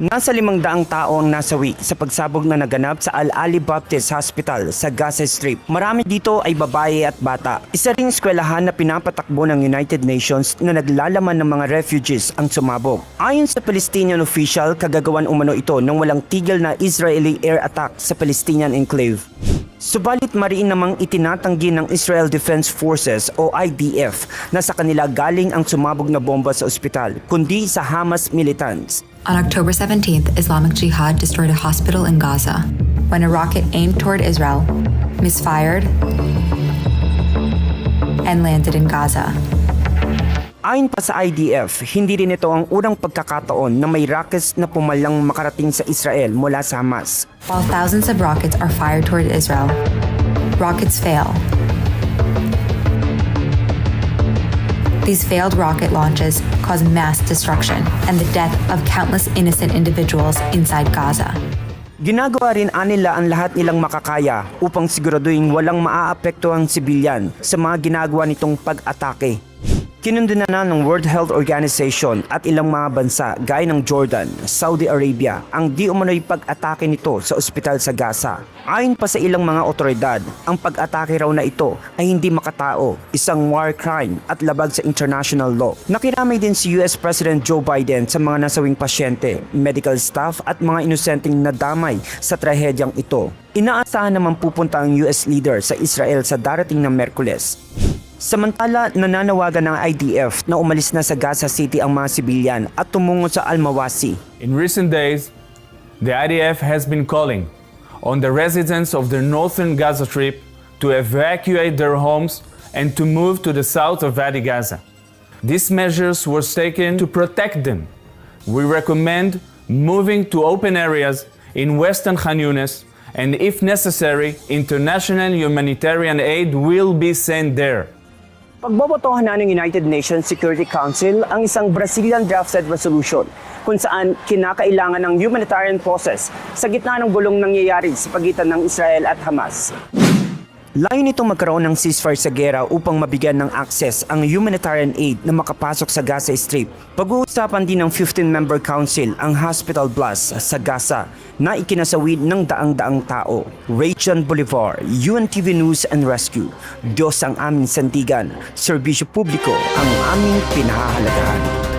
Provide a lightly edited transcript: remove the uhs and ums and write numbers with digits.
Nasa 500 tao ang nasawi sa pagsabog na naganap sa Al-Ali Baptist Hospital sa Gaza Strip. Marami dito ay babae at bata. Isa ring eskwelahan na pinapatakbo ng United Nations na naglalaman ng mga refugees ang sumabog. Ayon sa Palestinian official, kagagawan umano ito ng walang tigil na Israeli air attack sa Palestinian enclave. Subalit mariin namang itinatanggi ng Israel Defense Forces o IDF na sa kanila galing ang sumabog na bomba sa ospital, kundi sa Hamas militants. On October 17th, Islamic Jihad destroyed a hospital in Gaza when a rocket aimed toward Israel misfired and landed in Gaza. Ayon pa sa IDF, hindi rin ito ang unang pagkakataon na may rockets na pumalang makarating sa Israel mula sa Hamas. While thousands of rockets are fired toward Israel, rockets fail. These failed rocket launches cause mass destruction and the death of countless innocent individuals inside Gaza. Ginagawa rin nila ang lahat nilang makakaya upang siguraduhin walang maaapektuhang sibilyan sa mga ginagawa nitong pag-atake. Kinundina na ng World Health Organization at ilang mga bansa gaya ng Jordan, Saudi Arabia ang di umano'y pag-atake nito sa ospital sa Gaza. Ayon pa sa ilang mga otoridad, ang pag-atake raw na ito ay hindi makatao, isang war crime at labag sa international law. Nakiramay din si US President Joe Biden sa mga nasawing pasyente, medical staff at mga inosenteng nadamay sa trahedyang ito. Inaasahan naman pupunta ang US leader sa Israel sa darating na Miyerkules. Samantala, nananawagan ng IDF na umalis na sa Gaza City ang mga sibilyan at tumungo sa Al-Mawasi. In recent days, the IDF has been calling on the residents of the northern Gaza Strip to evacuate their homes and to move to the south of Wadi Gaza. These measures were taken to protect them. We recommend moving to open areas in western Khan Yunis, and if necessary, international humanitarian aid will be sent there. Pagbobotohan na ng United Nations Security Council ang isang Brazilian drafted resolution kung saan kinakailangan ng humanitarian process sa gitna ng gulong nangyayari sa pagitan ng Israel at Hamas. Layo nitong magkaroon ng ceasefire sa gera upang mabigyan ng access ang humanitarian aid na makapasok sa Gaza Strip. Pag-uusapan din ng 15-member council ang hospital blast sa Gaza na ikinasawid ng daang-daang tao. Rachel Bolivar, UNTV News and Rescue. Diyos ang aming sandigan, serbisyo publiko ang aming pinahahalagahan.